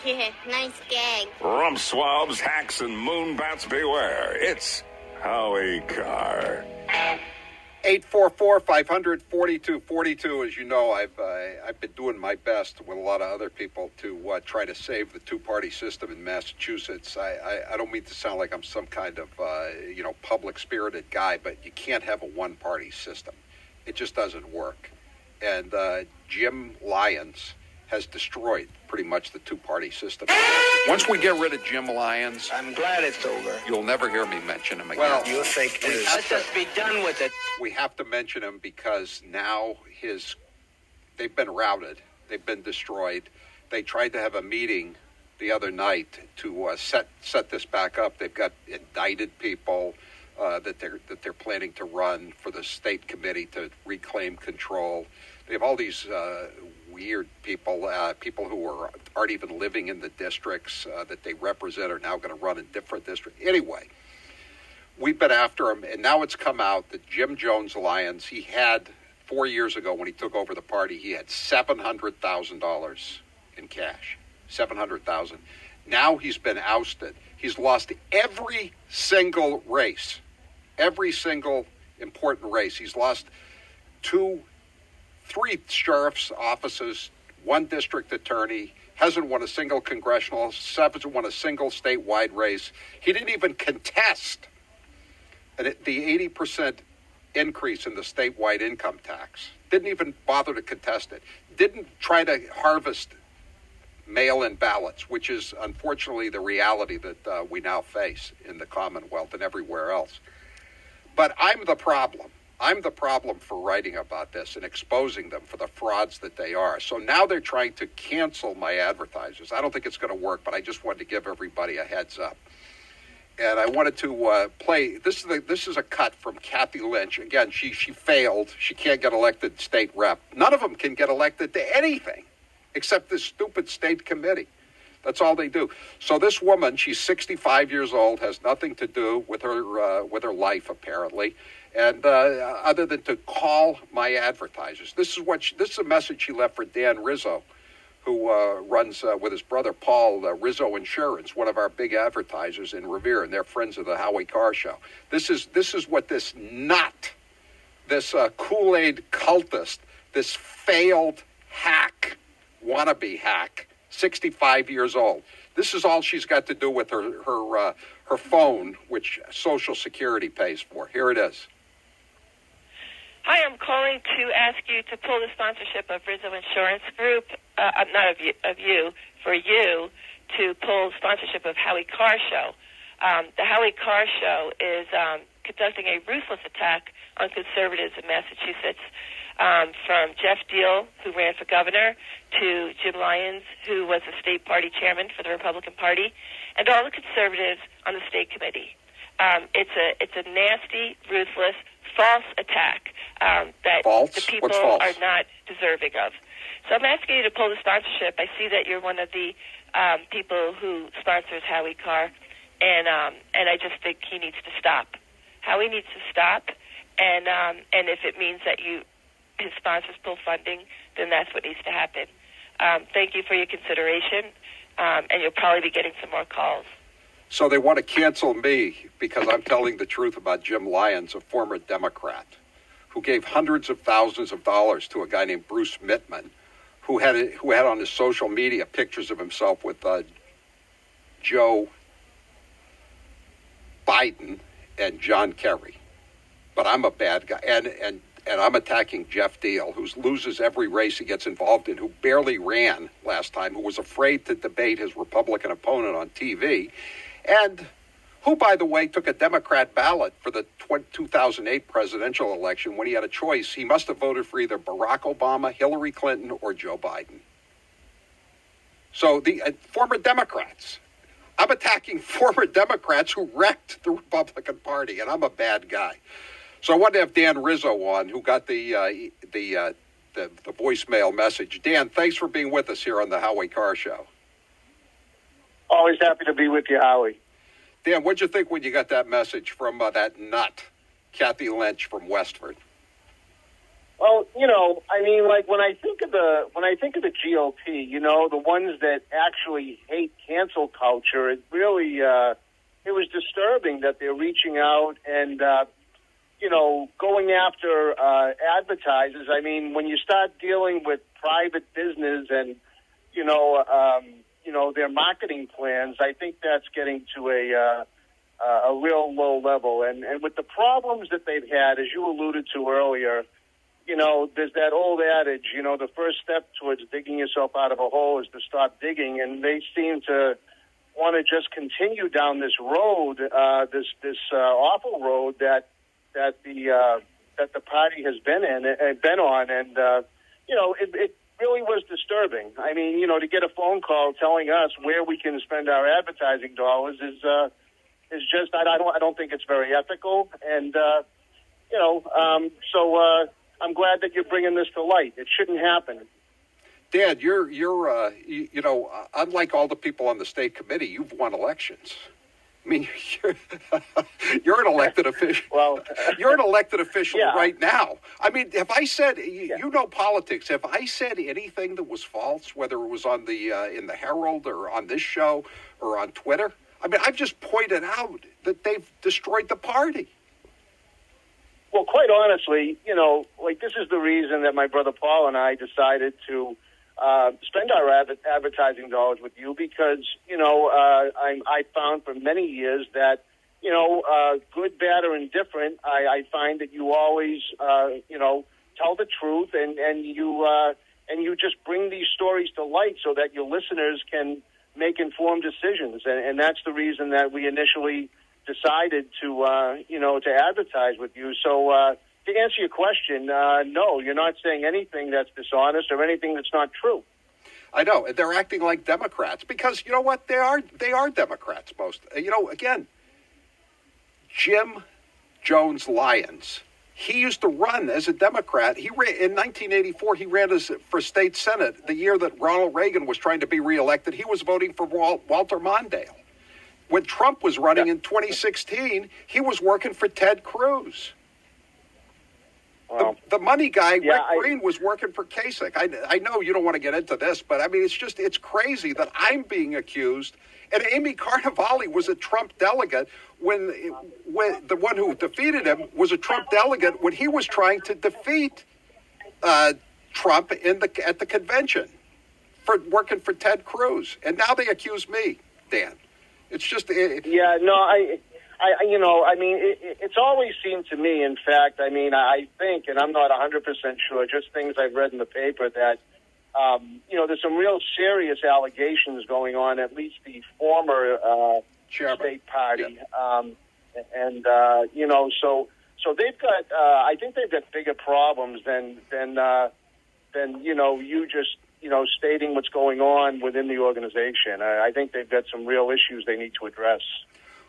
Yeah, nice gag. Rump swabs, hacks, and moonbats beware. It's Howie Carr. 844-500-4242. As you know, I've been doing my best with a lot of other people to try to save the two-party system in Massachusetts. I don't mean to sound like I'm some kind of public-spirited guy, but you can't have a one-party system. It just doesn't work. And Jim Lyons has destroyed pretty much the two-party system. Once we get rid of Jim Lyons, I'm glad it's over. You'll never hear me mention him again. Well, you think it is. Let's just be done with it. We have to mention him because now they've been routed. They've been destroyed. They tried to have a meeting the other night to set this back up. They've got indicted people that they're planning to run for the state committee to reclaim control. They have all these weird people, people who aren't even living in the districts that they represent are now going to run in different districts. Anyway, we've been after him, and now it's come out that Jim Jones Lyons, he had 4 years ago when he took over the party, he had $700,000 in cash. $700,000. Now he's been ousted. He's lost every single race, every single important race. He's lost 3 sheriff's offices, 1 district attorney, hasn't won a single congressional, hasn't won a single statewide race. He didn't even contest the 80% increase in the statewide income tax. Didn't even bother to contest it. Didn't try to harvest mail-in ballots, which is unfortunately the reality that we now face in the Commonwealth and everywhere else. But I'm the problem. I'm the problem for writing about this and exposing them for the frauds that they are. So now they're trying to cancel my advertisers. I don't think it's going to work, but I just wanted to give everybody a heads up. And I wanted to play. This is a cut from Kathy Lynch. Again, she failed. She can't get elected state rep. None of them can get elected to anything except this stupid state committee. That's all they do. So this woman, she's 65 years old, has nothing to do with her life apparently, and other than to call my advertisers. This is a message she left for Dan Rizzo, who runs with his brother Paul Rizzo Insurance, one of our big advertisers in Revere, and they're friends of the Howie Carr Show. This is what this Kool-Aid cultist, this failed hack, wannabe hack, 65 years old. This is all she's got to do with her phone, which Social Security pays for. Here it is. Hi, I'm calling to ask you to pull the sponsorship of Rizzo Insurance Group, not of you, for you to pull sponsorship of Howie Carr Show. The Howie Carr Show is conducting a ruthless attack on conservatives in Massachusetts, from Jeff Deal, who ran for governor, to Jim Lyons, who was the state party chairman for the Republican Party, and all the conservatives on the state committee. It's a nasty, ruthless, false attack that the people are not deserving of. So I'm asking you to pull the sponsorship. I see that you're one of the people who sponsors Howie Carr, and I just think he needs to stop. Howie needs to stop, and if it means that his sponsors pull funding, then that's what needs to happen. Thank you for your consideration, and you'll probably be getting some more calls. So they want to cancel me because I'm telling the truth about Jim Lyons, a former Democrat, who gave hundreds of thousands of dollars to a guy named Bruce Mittman, who had on his social media pictures of himself with Joe Biden and John Kerry. But I'm a bad guy, and I'm attacking Jeff Deal, who loses every race he gets involved in, who barely ran last time, who was afraid to debate his Republican opponent on TV, and who, by the way, took a Democrat ballot for the 2008 presidential election when he had a choice. He must have voted for either Barack Obama, Hillary Clinton, or Joe Biden. So the former Democrats. I'm attacking former Democrats who wrecked the Republican Party, and I'm a bad guy. So I wanted to have Dan Rizzo on, who got the voicemail message. Dan, thanks for being with us here on the Howie Carr Show. Always happy to be with you, Howie. Dan, what'd you think when you got that message from that nut, Kathy Lynch from Westford? Well, I mean, like when I think of the GOP, the ones that actually hate cancel culture, it really it was disturbing that they're reaching out and going after advertisers. I mean, when you start dealing with private business and their marketing plans, I think that's getting to a real low level. And with the problems that they've had, as you alluded to earlier, there's that old adage, the first step towards digging yourself out of a hole is to stop digging, and they seem to want to just continue down this road, this awful road that the party has been on, and it really was disturbing. I mean, to get a phone call telling us where we can spend our advertising dollars is just I don't think it's very ethical, and so I'm glad that you're bringing this to light. It shouldn't happen. Dad, you're unlike all the people on the state committee, you've won elections. I mean, you're an elected official. Well, you're an elected official yeah. right now. I mean, have I said you know politics? Have I said anything that was false, whether it was on the in the Herald or on this show or on Twitter? I mean, I've just pointed out that they've destroyed the party. Well, quite honestly, this is the reason that my brother Paul and I decided to spend our advertising dollars with you, because, I found for many years that, good, bad, or indifferent, I find that you always, tell the truth and you just bring these stories to light so that your listeners can make informed decisions. And that's the reason that we initially decided to advertise with you. So, to answer your question, no, you're not saying anything that's dishonest or anything that's not true. I know, and they're acting like Democrats because you know what? They are Democrats. Most, again, Jim Jones Lyons. He used to run as a Democrat. He ran in 1984. He ran for state senate the year that Ronald Reagan was trying to be reelected. He was voting for Walter Mondale. When Trump was running in 2016, he was working for Ted Cruz. The money guy, Rick Green, was working for Kasich. I know you don't want to get into this, but I mean, it's crazy that I'm being accused. And Amy Carnevale was a Trump delegate when the one who defeated him was a Trump delegate when he was trying to defeat Trump at the convention for working for Ted Cruz. And now they accuse me, Dan. It's just... it's always seemed to me, in fact, I think, and I'm not 100% sure, just things I've read in the paper, that, there's some real serious allegations going on, at least the former state party. Yeah. So they've got, I think they've got bigger problems than you just, stating what's going on within the organization. I think they've got some real issues they need to address.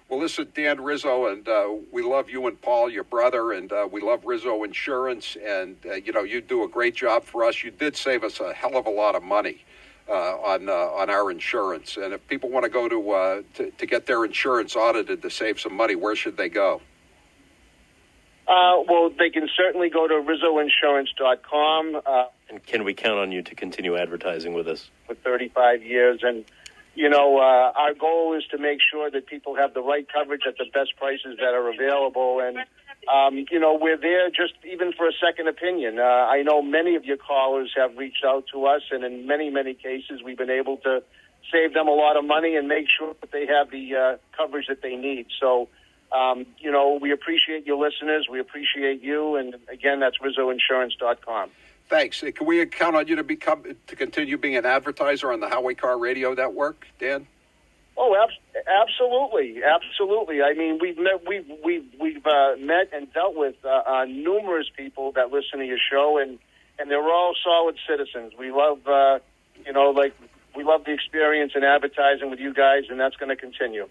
Well, listen, Dan Rizzo, and we love you and Paul, your brother, and we love Rizzo Insurance, and, you do a great job for us. You did save us a hell of a lot of money on our insurance, and if people want to go to get their insurance audited to save some money, where should they go? Well, they can certainly go to RizzoInsurance.com. And can we count on you to continue advertising with us? For 35 years, and our goal is to make sure that people have the right coverage at the best prices that are available. And, we're there just even for a second opinion. I know many of your callers have reached out to us, and in many, many cases, we've been able to save them a lot of money and make sure that they have the coverage that they need. So, we appreciate your listeners. We appreciate you. And, again, that's RizzoInsurance.com. Thanks. Can we count on you to continue being an advertiser on the Howie Carr radio network, Dan? Oh, absolutely, absolutely. I mean, we've met and dealt with numerous people that listen to your show, and they're all solid citizens. We love, we love the experience in advertising with you guys, and that's going to continue.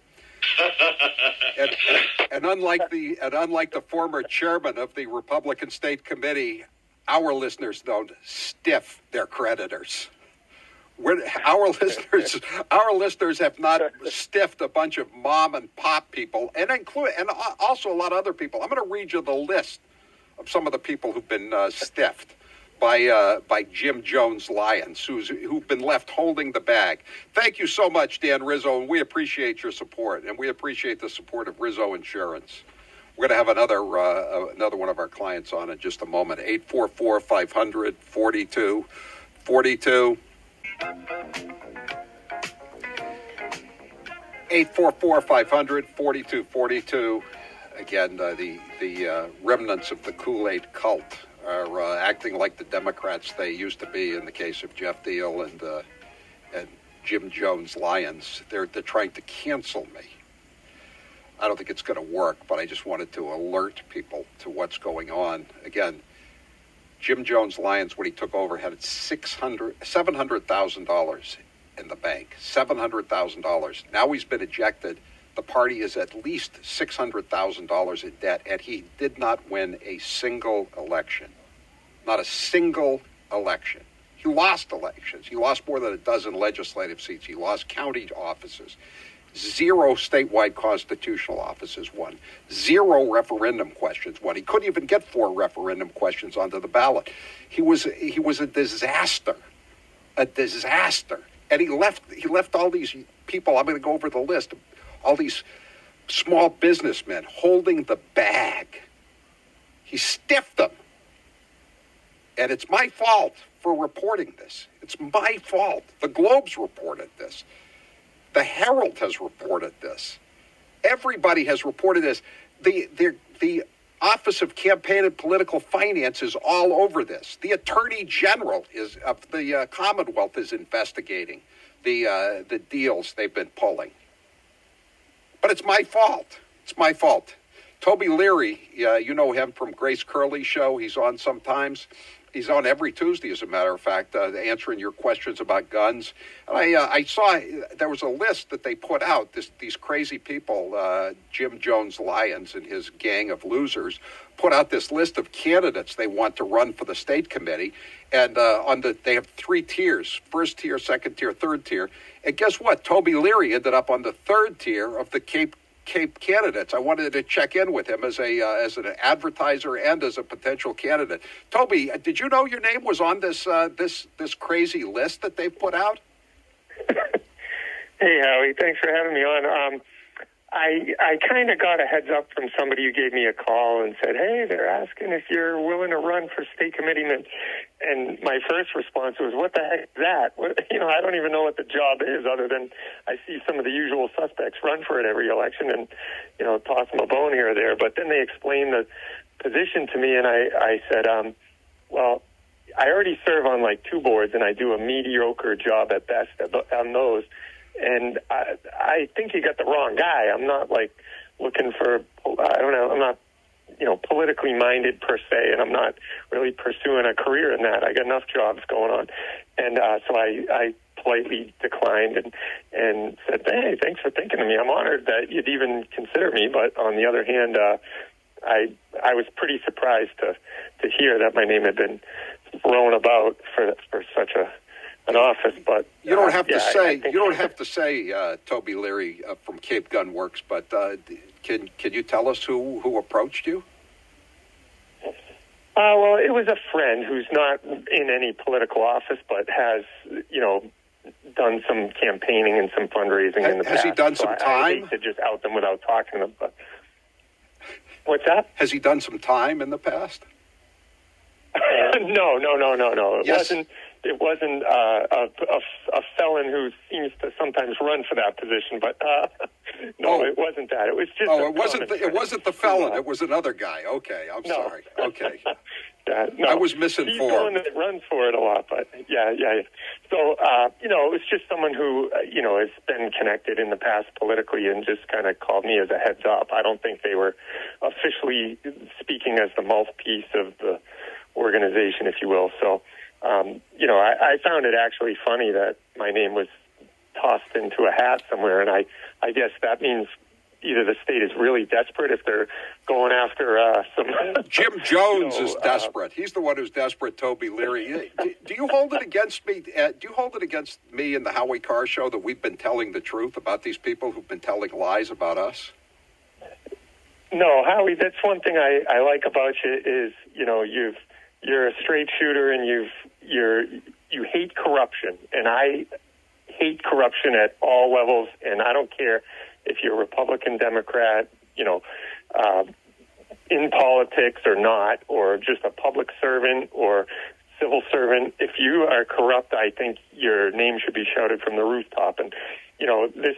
and unlike the former chairman of the Republican State Committee, our listeners don't stiff their creditors. Our listeners have not stiffed a bunch of mom and pop people, and also a lot of other people. I'm going to read you the list of some of the people who've been stiffed. by Jim Jones Lyons, who've been left holding the bag. Thank you so much, Dan Rizzo, and we appreciate your support, and we appreciate the support of Rizzo Insurance. We're going to have another one of our clients on in just a moment. 844-500-4242. 844-500-4242. Again, the remnants of the Kool-Aid cult are acting like the Democrats they used to be in the case of Jeff Deal and Jim Jones Lyons. They're trying to cancel me. I don't think it's going to work, but I just wanted to alert people to what's going on. Again, Jim Jones Lyons, when he took over, had $700,000 in the bank. $700,000. Now he's been ejected. The party is at least $600,000 in debt, and he did not win a single election. Not a single election. He lost elections. He lost more than a dozen legislative seats. He lost county offices. 0 statewide constitutional offices won. 0 referendum questions won. He couldn't even get 4 referendum questions onto the ballot. He was a disaster. A disaster. And he left all these people, I'm going to go over the list, all these small businessmen holding the bag. He stiffed them. And it's my fault for reporting this. It's my fault. The Globe's reported this. The Herald has reported this. Everybody has reported this. The Office of Campaign and Political Finance is all over this. The Attorney General of the Commonwealth is investigating the deals they've been pulling. But it's my fault. It's my fault. Toby Leary, you know him from Grace Curley's show. He's on sometimes. He's on every Tuesday, as a matter of fact, answering your questions about guns. And I saw there was a list that they put out, these crazy people, Jim Jones Lyons and his gang of losers, put out this list of candidates they want to run for the state committee. And they have 3 tiers, first tier, second tier, third tier. And guess what? Toby Leary ended up on the third tier of the Cape candidates. I wanted to check in with him as an advertiser and as a potential candidate. Toby, did you know your name was on this crazy list that they've put out? Hey, Howie, thanks for having me on. I kind of got a heads up from somebody who gave me a call and said, hey, they're asking if you're willing to run for state committeeman. And my first response was, what the heck is that? I don't even know what the job is other than I see some of the usual suspects run for it every election and, toss them a bone here or there. But then they explained the position to me, and I said, well, I already serve on like 2 boards, and I do a mediocre job at best on those. And I think you got the wrong guy. I'm not like looking for, I'm not, politically minded per se, and I'm not really pursuing a career in that. I got enough jobs going on. And so I politely declined and said, hey, thanks for thinking of me. I'm honored that you'd even consider me. But on the other hand, I was pretty surprised to hear that my name had been thrown about for such an office, but you don't have to say Toby Leary from Cape Gun Works, but can you tell us who approached you? Well, it was a friend who's not in any political office, but has done some campaigning and some fundraising in the past. Has he done some time? I hate to just out them without talking to them. But what's that? Has he done some time in the past? No. Yes. It wasn't a felon who seems to sometimes run for that position, but it wasn't that. It was just. It wasn't the felon. It was another guy. Okay, I'm sorry. Okay. I was misinformed. He's the one that runs for it a lot, but yeah. So it was just someone who has been connected in the past politically and just kind of called me as a heads up. I don't think they were officially speaking as the mouthpiece of the organization, if you will. So. I found it actually funny that my name was tossed into a hat somewhere, and I guess that means either the state is really desperate if they're going after some... Jim Jones is desperate. He's the one who's desperate, Toby Leary. Do you hold it against me? Do you hold it against me and the Howie Carr show that we've been telling the truth about these people who've been telling lies about us? No, Howie, that's one thing I like about you is, you're a straight shooter and you hate corruption, and I hate corruption at all levels, and I don't care if you're Republican, Democrat, in politics or not, or just a public servant or civil servant. If you are corrupt, I think your name should be shouted from the rooftop. And this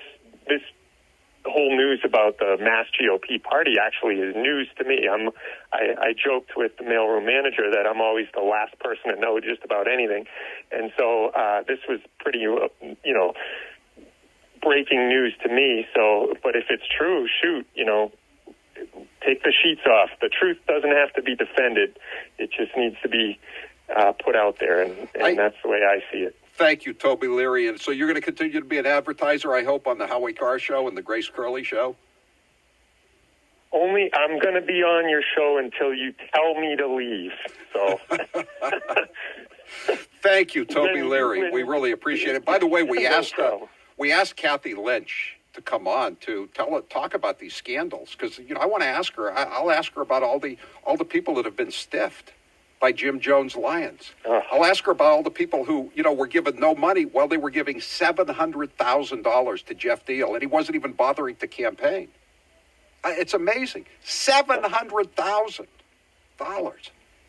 whole news about the Mass GOP party actually is news to me. I joked with the mailroom manager that I'm always the last person to know just about anything, and so this was pretty, breaking news to me. So, but if it's true, shoot, take the sheets off. The truth doesn't have to be defended; it just needs to be put out there, and that's the way I see it. Thank you, Toby Leary. And so you're going to continue to be an advertiser, I hope, on the Howie Carr Show and the Grace Curley Show? Only I'm going to be on your show until you tell me to leave. So, thank you, Toby Leary. We really appreciate it. By the way, we asked Kathy Lynch to come on to talk about these scandals, because I want to ask her. I'll ask her about all the people that have been stiffed by Jim Jones Lions. I'll ask her about all the people who, were given no money while they were giving $700,000 to Jeff Deal, and he wasn't even bothering to campaign. It's amazing. $700,000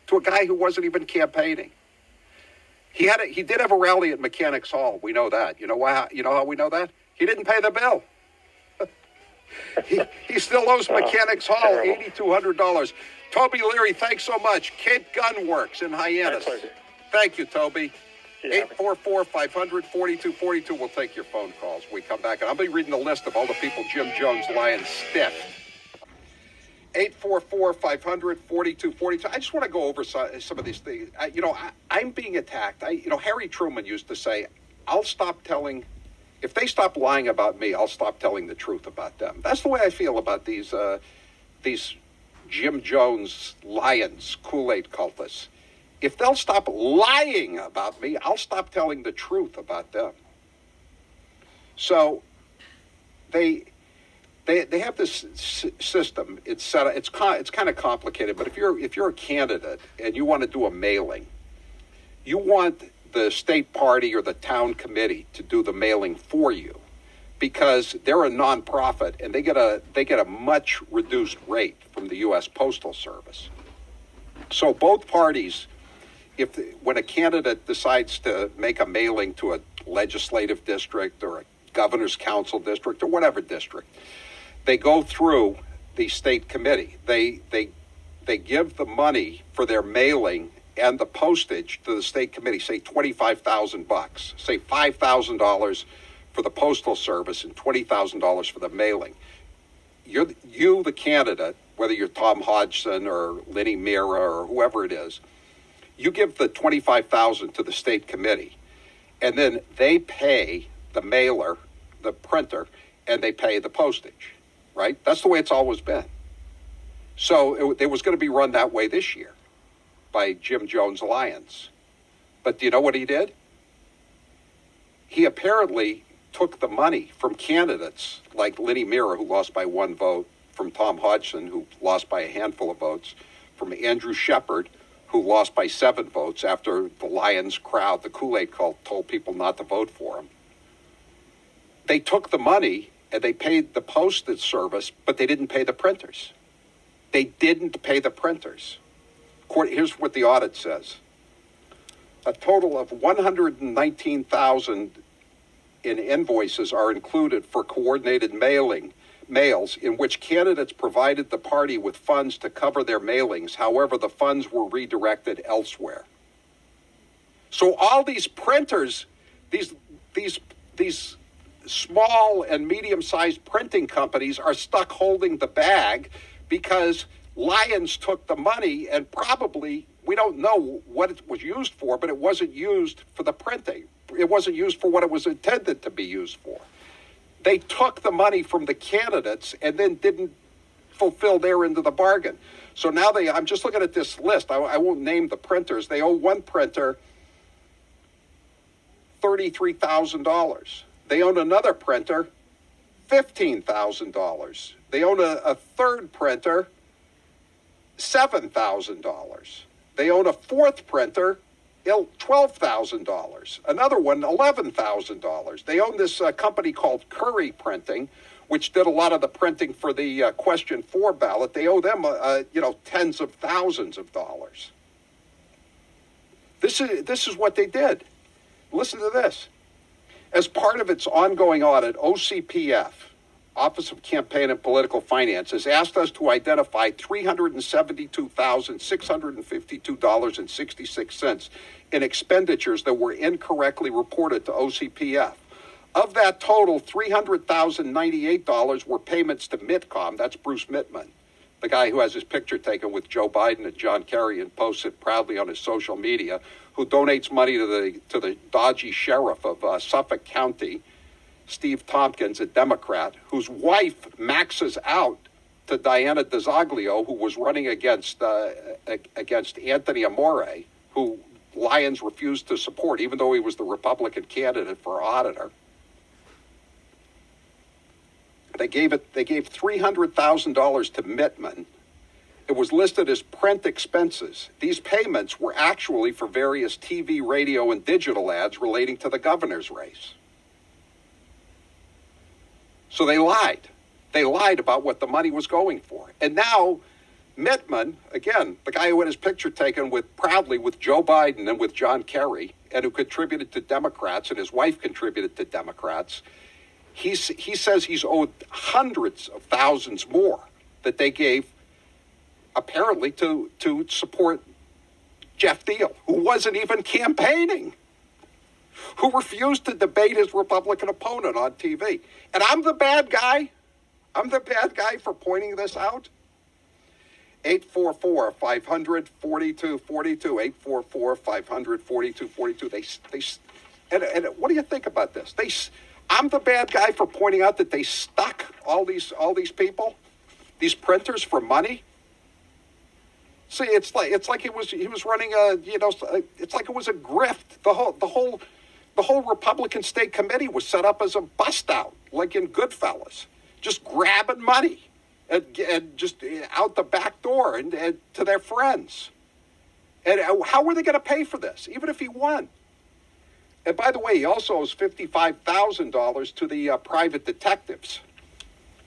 to a guy who wasn't even campaigning. He did have a rally at Mechanics Hall. We know that. You know how we know that? He didn't pay the bill. he still owes Mechanics Hall $8,200. Toby Leary, thanks so much. Cape Gun Works in Hyannis. Thank you, Toby. 844-500-4242. We'll take your phone calls when we come back. And I'll be reading the list of all the people Jim Jones Lions stiffed. 844-500-4242. I just want to go over some of these things. I'm being attacked. Harry Truman used to say, if they stop lying about me, I'll stop telling the truth about them. That's the way I feel about these Jim Jones Lions, Kool-Aid cultists. If they'll stop lying about me, I'll stop telling the truth about them. So they have this system. It's set up. It's kind of complicated. But if you're a candidate and you want to do a mailing, you want the state party or the town committee to do the mailing for you, because they're a nonprofit and they get a much reduced rate from the U.S. Postal Service. So both parties, when a candidate decides to make a mailing to a legislative district or a governor's council district or whatever district, they go through the state committee. They give the money for their mailing and the postage to the state committee, say $25,000, say $5,000 for the Postal Service and $20,000 for the mailing. You, the candidate, whether you're Tom Hodgson or Lenny Mira or whoever it is, you give the $25,000 to the state committee, and then they pay the mailer, the printer, and they pay the postage, right? That's the way it's always been. So it was going to be run that way this year by Jim Jones Lions. But do you know what he did? He apparently took the money from candidates like Lenny Mira, who lost by 1 vote, from Tom Hodgson, who lost by a handful of votes, from Andrew Shepard, who lost by 7 votes after the Lions crowd, the Kool-Aid cult, told people not to vote for him. They took the money and they paid the postage service, but they didn't pay the printers. They didn't pay the printers. Here's what the audit says. A total of $119,000 in invoices are included for coordinated mails in which candidates provided the party with funds to cover their mailings. However, the funds were redirected elsewhere. So all these printers, these small and medium-sized printing companies are stuck holding the bag because Lions took the money and probably, we don't know what it was used for, but it wasn't used for the printing. It wasn't used for what it was intended to be used for. They took the money from the candidates and then didn't fulfill their end of the bargain. So now I'm just looking at this list. I won't name the printers. They owe one printer $33,000. They own another printer $15,000. They own a third printer $7,000. They own a fourth printer, $12,000. Another one, $11,000. They own this company called Curry Printing, which did a lot of the printing for the Question 4 ballot. They owe them, tens of thousands of dollars. This is what they did. Listen to this. As part of its ongoing audit, OCPF, Office of Campaign and Political Finance, has asked us to identify $372,652.66 in expenditures that were incorrectly reported to OCPF. Of that total, $300,098 were payments to Mitcom, that's Bruce Mittman, the guy who has his picture taken with Joe Biden and John Kerry and posts it proudly on his social media, who donates money to the dodgy sheriff of Suffolk County, Steve Tompkins, a Democrat, whose wife maxes out to Diana DeZoglio, who was running against Anthony Amore, who Lyons refused to support, even though he was the Republican candidate for auditor. They gave $300,000 to Mittman. It was listed as print expenses. These payments were actually for various TV, radio, and digital ads relating to the governor's race. So they lied. They lied about what the money was going for. And now Mittman, again, the guy who had his picture taken proudly with Joe Biden and with John Kerry, and who contributed to Democrats, and his wife contributed to Democrats, he says he's owed hundreds of thousands more that they gave apparently to support Jeff Deal, who wasn't even campaigning, who refused to debate his Republican opponent on TV. And I'm the bad guy. I'm the bad guy for pointing this out. 844-500-4242, 844-500-4242. And what do you think about this? I'm the bad guy for pointing out that they stuck all these people, these printers, for money. See, it's like he was running it's like it was a grift. The whole Republican State Committee was set up as a bust out, like in Goodfellas, just grabbing money and just out the back door and to their friends. And how were they going to pay for this, even if he won? And by the way, he also owes $55,000 to the private detectives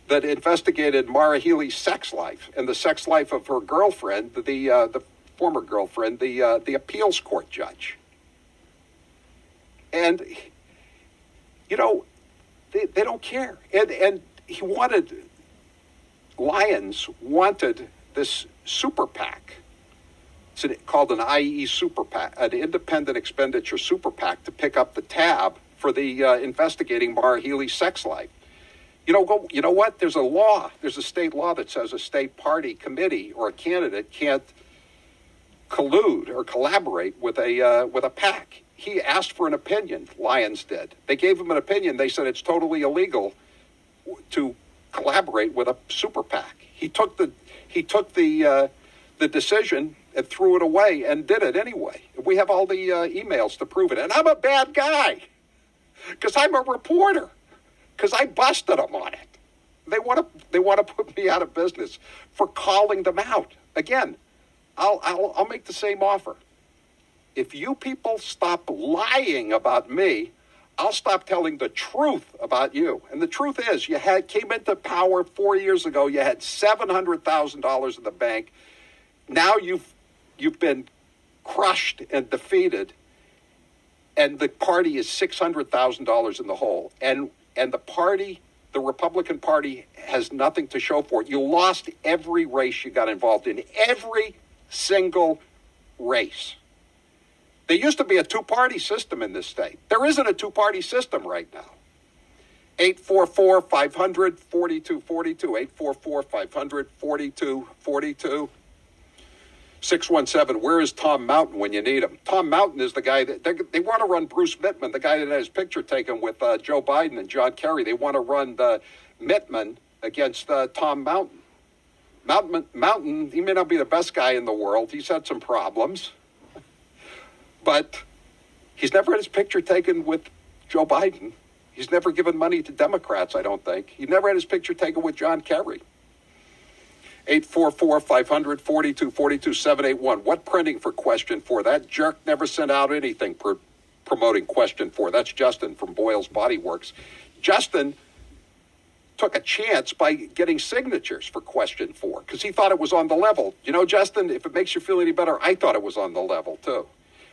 that investigated Mara Healey's sex life and the sex life of her girlfriend, the former girlfriend, the appeals court judge. And, they don't care. And Lyons wanted this super PAC. It's called an IE super PAC, an independent expenditure super PAC, to pick up the tab for the investigating Mara Healey's sex life. You know what? There's a state law that says a state party committee or a candidate can't collude or collaborate with a PAC. He asked for an opinion. Lyons did. They gave him an opinion. They said it's totally illegal to collaborate with a super PAC. He took the decision and threw it away and did it anyway. We have all the emails to prove it. And I'm a bad guy because I'm a reporter, because I busted them on it. They want to put me out of business for calling them out. Again, I'll make the same offer. If you people stop lying about me, I'll stop telling the truth about you. And the truth is, came into power 4 years ago. You had $700,000 in the bank. Now you've been crushed and defeated, and the party is $600,000 in the hole. And the party, the Republican Party, has nothing to show for it. You lost every race you got involved in, every single race. There used to be a two-party system in this state. There isn't a two-party system right now. 844-500-4242, 844-500-4242. 617, where is Tom Mountain when you need him? Tom Mountain is the guy that they want to run Bruce Mittman, the guy that had his picture taken with Joe Biden and John Kerry. They want to run Mittman against Tom Mountain. Mountain, he may not be the best guy in the world. He's had some problems. But he's never had his picture taken with Joe Biden. He's never given money to Democrats, I don't think. He never had his picture taken with John Kerry. 844-500-4242-781. What printing for question 4? That jerk never sent out anything promoting question 4. That's Justin from Boyle's Body Works. Justin took a chance by getting signatures for question 4 because he thought it was on the level. You know, Justin, if it makes you feel any better, I thought it was on the level too.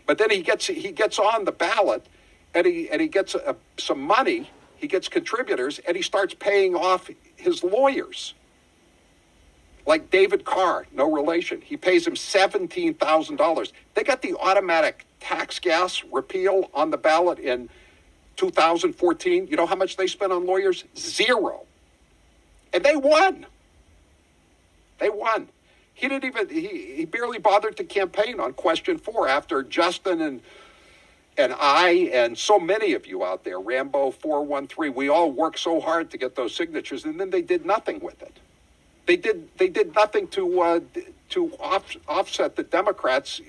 But then he gets on the ballot and he gets some money. He gets contributors and he starts paying off his lawyers. Like David Carr, no relation. He pays him $17,000. They got the automatic tax gas repeal on the ballot in 2014. You know how much they spent on lawyers? 0. And they won. They won. He didn't even, he barely bothered to campaign on question 4 after Justin and I and so many of you out there, Rambo 413, we all worked so hard to get those signatures, and then they did nothing with it. They did nothing to offset the Democrats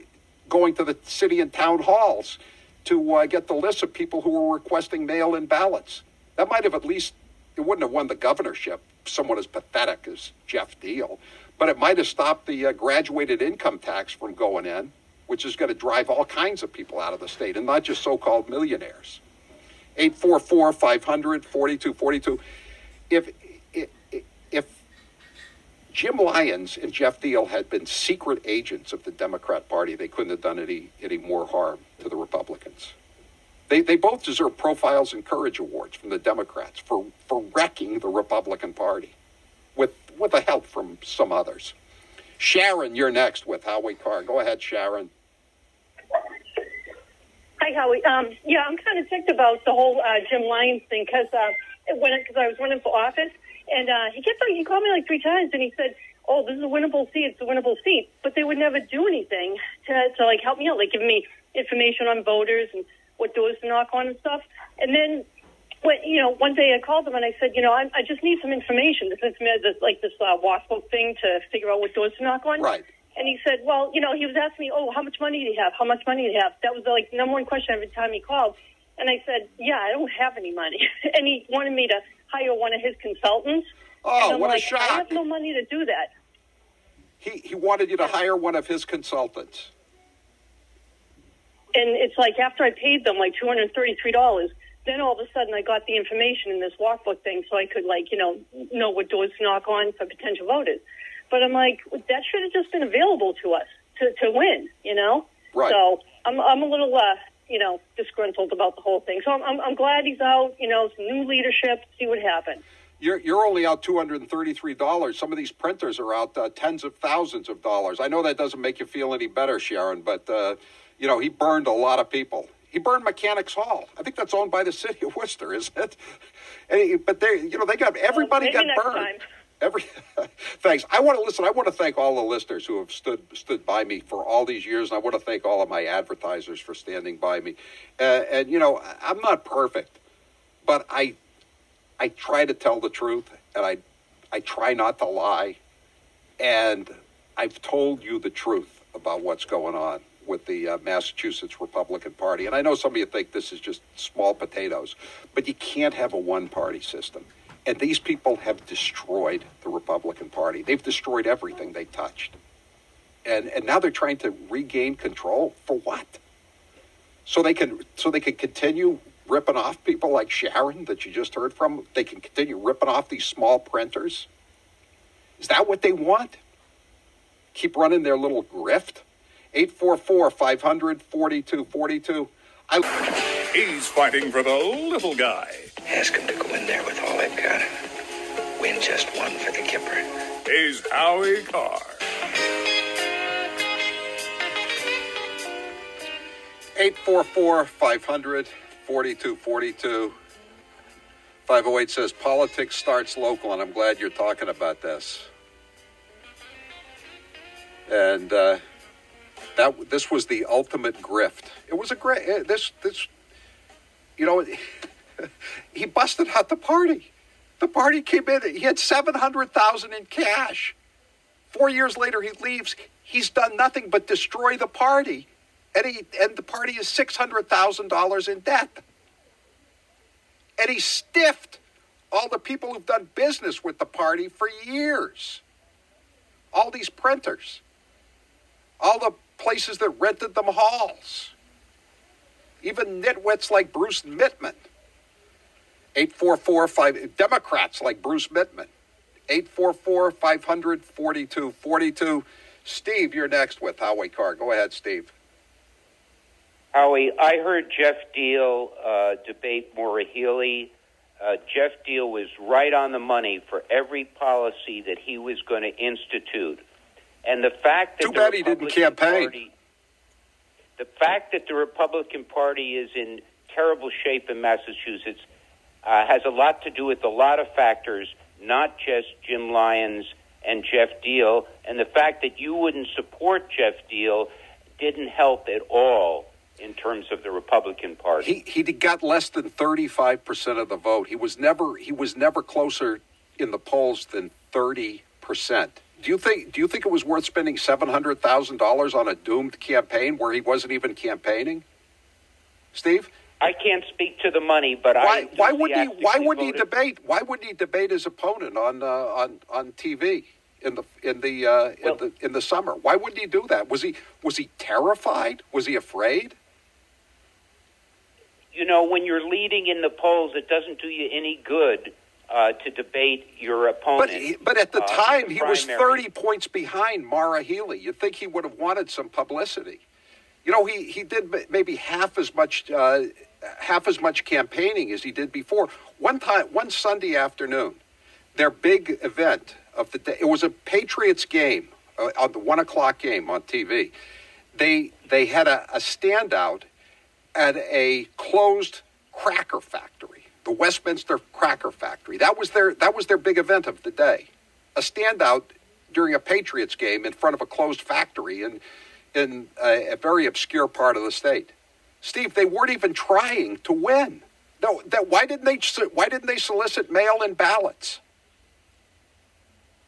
going to the city and town halls to get the list of people who were requesting mail-in ballots. That might have at least, it wouldn't have won the governorship, someone as pathetic as Jeff Deal, but it might have stopped the graduated income tax from going in, which is going to drive all kinds of people out of the state, and not just so-called millionaires. 844-500-4242. If Jim Lyons and Jeff Deal had been secret agents of the Democrat Party, they couldn't have done any more harm to the Republicans. They both deserve Profiles and Courage Awards from the Democrats for wrecking the Republican Party with the help from some others. Sharon, you're next with Howie Carr. Go ahead, Sharon. Hi, Howie. I'm kind of ticked about the whole Jim Lyons thing because I was running for office, and he called me like 3 times, and he said, "Oh, this is a winnable seat. It's a winnable seat," but they would never do anything to like help me out, like giving me information on voters and what doors to knock on and stuff. And then, one day I called them and I said, I just need some information. This walkbook thing to figure out what doors to knock on. Right. And he said, well, he was asking me, how much money do you have? How much money do you have? That was the number one question every time he called. And I said, yeah, I don't have any money. And he wanted me to hire one of his consultants. Oh, what a shock. I have no money to do that. He wanted you to hire one of his consultants. And it's like after I paid them like $233, then all of a sudden I got the information in this walkbook thing so I could know what doors to knock on for potential voters. But I'm like, that should have just been available to us to win, Right. So I'm a little, disgruntled about the whole thing. So I'm glad he's out, some new leadership, see what happens. You're only out $233. Some of these printers are out tens of thousands of dollars. I know that doesn't make you feel any better, Sharon, but, he burned a lot of people. He burned Mechanics Hall. I think that's owned by the city of Worcester, isn't it? But they got everybody got burned. Thanks. I want to thank all the listeners who have stood by me for all these years, and I want to thank all of my advertisers for standing by me. I'm not perfect, but I try to tell the truth, and I try not to lie, and I've told you the truth about what's going on with the Massachusetts Republican Party. And I know some of you think this is just small potatoes, but you can't have a one-party system. And these people have destroyed the Republican Party. They've destroyed everything they touched. And now they're trying to regain control for what? So they can continue ripping off people like Sharon that you just heard from. They can continue ripping off these small printers. Is that what they want? Keep running their little grift? 844-500-4242. He's fighting for the little guy. Ask him to go in there with all I've got. Win just one for the Kipper. He's Howie Carr. 844-500-4242. 508 says, politics starts local, and I'm glad you're talking about this. And this was the ultimate grift. It was a great, he busted out the party. The party came in, he had $700,000 in cash. 4 years later, he leaves. He's done nothing but destroy the party. And the party is $600,000 in debt. And he stiffed all the people who've done business with the party for years. All these printers. All the places that rented them halls. Even nitwits like Bruce Mittman. 844-5, Democrats like Bruce Mittman. 844-500-4242. Steve, you're next with Howie Carr. Go ahead, Steve. Howie, I heard Jeff Deal debate Maura Healey. Jeff Deal was right on the money for every policy that he was going to institute. And the fact that Too bad he didn't campaign. The fact that the Republican Party is in terrible shape in Massachusetts has a lot to do with a lot of factors, not just Jim Lyons and Jeff Deal. And the fact that you wouldn't support Jeff Deal didn't help at all in terms of the Republican Party. He got less than 35% of the vote. He was never closer in the polls than 30%. Do you think it was worth spending $700,000 on a doomed campaign where he wasn't even campaigning? Steve? I can't speak to the money, but why wouldn't he debate his opponent on TV in the summer? Why wouldn't he do that? Was he terrified? Was he afraid? You know, when you're leading in the polls, it doesn't do you any good to debate your opponent. But at the time, he was 30 points behind Maura Healey. You'd think he would have wanted some publicity. You know, he did maybe half as much campaigning as he did before. One Sunday afternoon, their big event of the day, it was a Patriots game, on the 1:00 game on TV. They had a standout at a closed cracker factory, the Westminster Cracker Factory. That was their big event of the day. A standout during a Patriots game in front of a closed factory in a very obscure part of the state. Steve, they weren't even trying to win. No, why didn't they solicit mail-in ballots?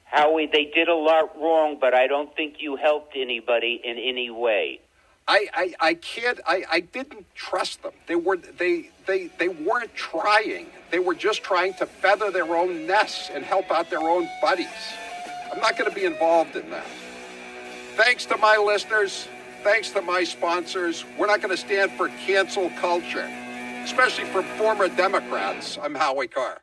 Howie, they did a lot wrong, but I don't think you helped anybody in any way. I didn't trust them. They weren't trying. They were just trying to feather their own nests and help out their own buddies. I'm not going to be involved in that. Thanks to my listeners. Thanks to my sponsors. We're not going to stand for cancel culture, especially from former Democrats. I'm Howie Carr.